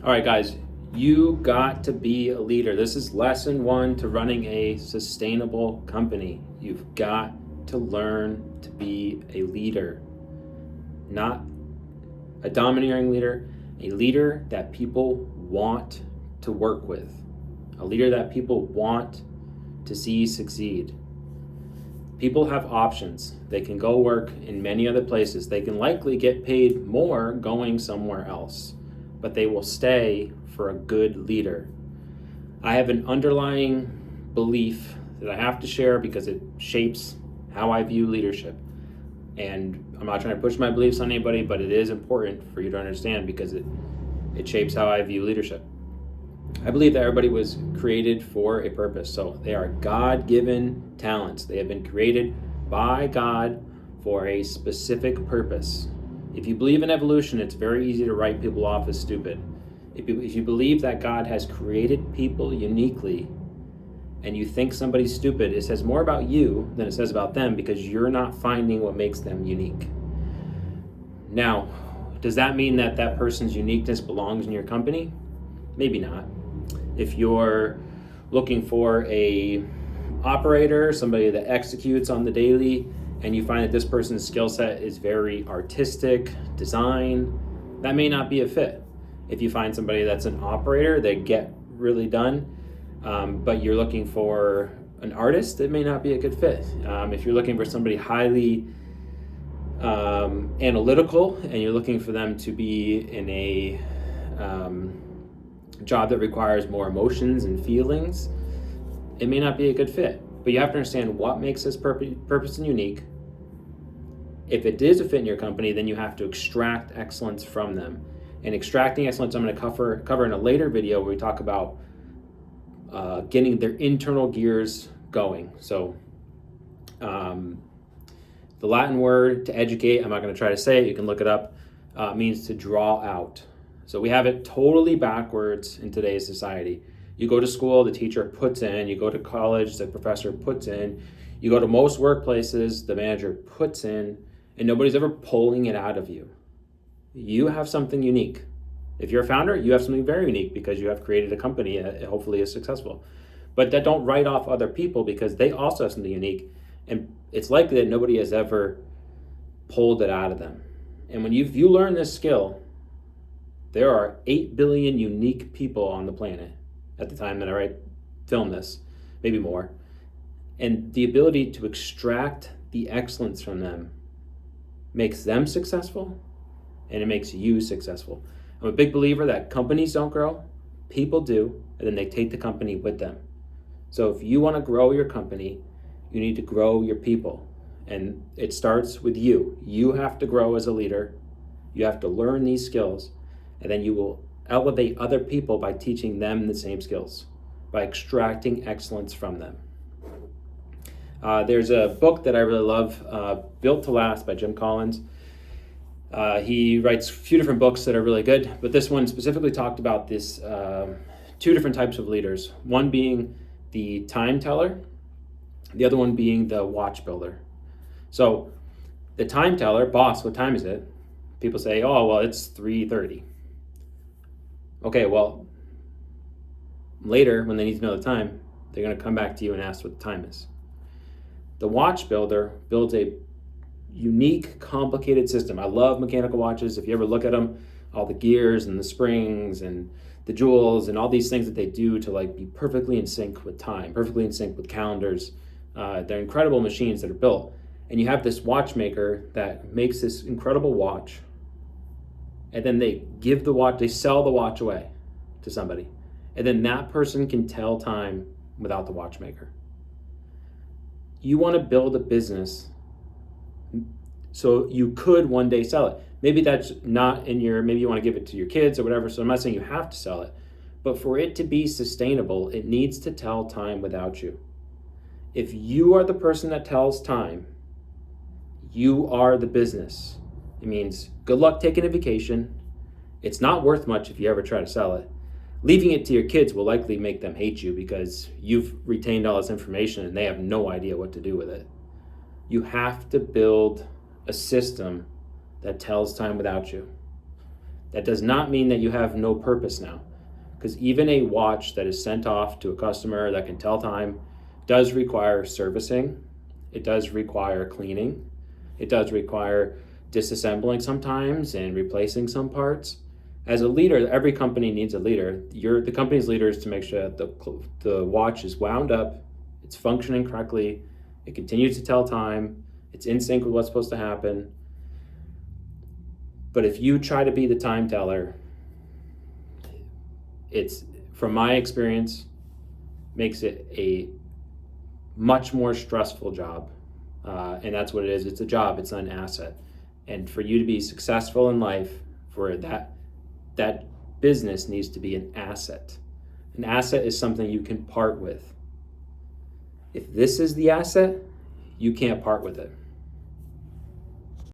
All right, guys, you got to be a leader. This is lesson one to running a sustainable company. You've got to learn to be a leader, not a domineering leader, a leader that people want to work with, a leader that people want to see succeed. People have options. They can go work in many other places. They can likely get paid more going somewhere else, but they will stay for a good leader. I have an underlying belief that I have to share because it shapes how I view leadership. And I'm not trying to push my beliefs on anybody, but it is important for you to understand because it shapes how I view leadership. I believe that everybody was created for a purpose. So they are God-given talents. They have been created by God for a specific purpose. If you believe in evolution, it's very easy to write people off as stupid. If you believe that God has created people uniquely and you think somebody's stupid, it says more about you than it says about them because you're not finding what makes them unique. Now, does that mean that that person's uniqueness belongs in your company? Maybe not. If you're looking for a operator, somebody that executes on the daily, and you find that this person's skill set is very artistic, design, that may not be a fit. If you find somebody that's an operator, they get really done, but you're looking for an artist, it may not be a good fit. If you're looking for somebody highly analytical and you're looking for them to be in a job that requires more emotions and feelings, it may not be a good fit. But you have to understand what makes this purpose and unique. If it is a fit in your company, then you have to extract excellence from them. And extracting excellence, I'm going to cover in a later video where we talk about getting their internal gears going. So the Latin word to educate, I'm not going to try to say it, you can look it up, means to draw out. So we have it totally backwards in today's society. You go to school, the teacher puts in. You go to college, the professor puts in. You go to most workplaces, the manager puts in, and nobody's ever pulling it out of you. You have something unique. If you're a founder, you have something very unique because you have created a company that hopefully is successful. But that don't write off other people because they also have something unique. And it's likely that nobody has ever pulled it out of them. And when you learn this skill, there are 8 billion unique people on the planet at the time that I film this, maybe more. And the ability to extract the excellence from them makes them successful and it makes you successful. I'm a big believer that companies don't grow, people do, and then they take the company with them. So if you want to grow your company, you need to grow your people. And it starts with you. You have to grow as a leader. You have to learn these skills, and then you will elevate other people by teaching them the same skills, by extracting excellence from them. There's a book that I really love, Built to Last by Jim Collins. He writes a few different books that are really good, but this one specifically talked about this two different types of leaders. One being the time teller, the other one being the watch builder. So the time teller, boss, what time is it? People say, oh, well, it's 3:30. Okay, well, later when they need to know the time, they're going to come back to you and ask what the time is. The watch builder builds a unique, complicated system. I love mechanical watches. If you ever look at them, all the gears and the springs and the jewels and all these things that they do to like be perfectly in sync with time, perfectly in sync with calendars. They're incredible machines that are built. And you have this watchmaker that makes this incredible watch, and then they sell the watch away to somebody. And then that person can tell time without the watchmaker. You want to build a business so you could one day sell it. Maybe that's not maybe you want to give it to your kids or whatever, so I'm not saying you have to sell it. But for it to be sustainable, it needs to tell time without you. If you are the person that tells time, you are the business. It means good luck taking a vacation. It's not worth much if you ever try to sell it. Leaving it to your kids will likely make them hate you because you've retained all this information and they have no idea what to do with it. You have to build a system that tells time without you. That does not mean that you have no purpose now, because even a watch that is sent off to a customer that can tell time does require servicing. It does require cleaning. It does require disassembling sometimes and replacing some parts. As a leader, every company needs a leader. The company's leader is to make sure that the watch is wound up, it's functioning correctly, it continues to tell time, it's in sync with what's supposed to happen. But if you try to be the time teller, it's, from my experience, makes it a much more stressful job. And that's what it is. It's a job, it's not an asset. And for you to be successful in life, for that business needs to be an asset. An asset is something you can part with. If this is the asset, you can't part with it.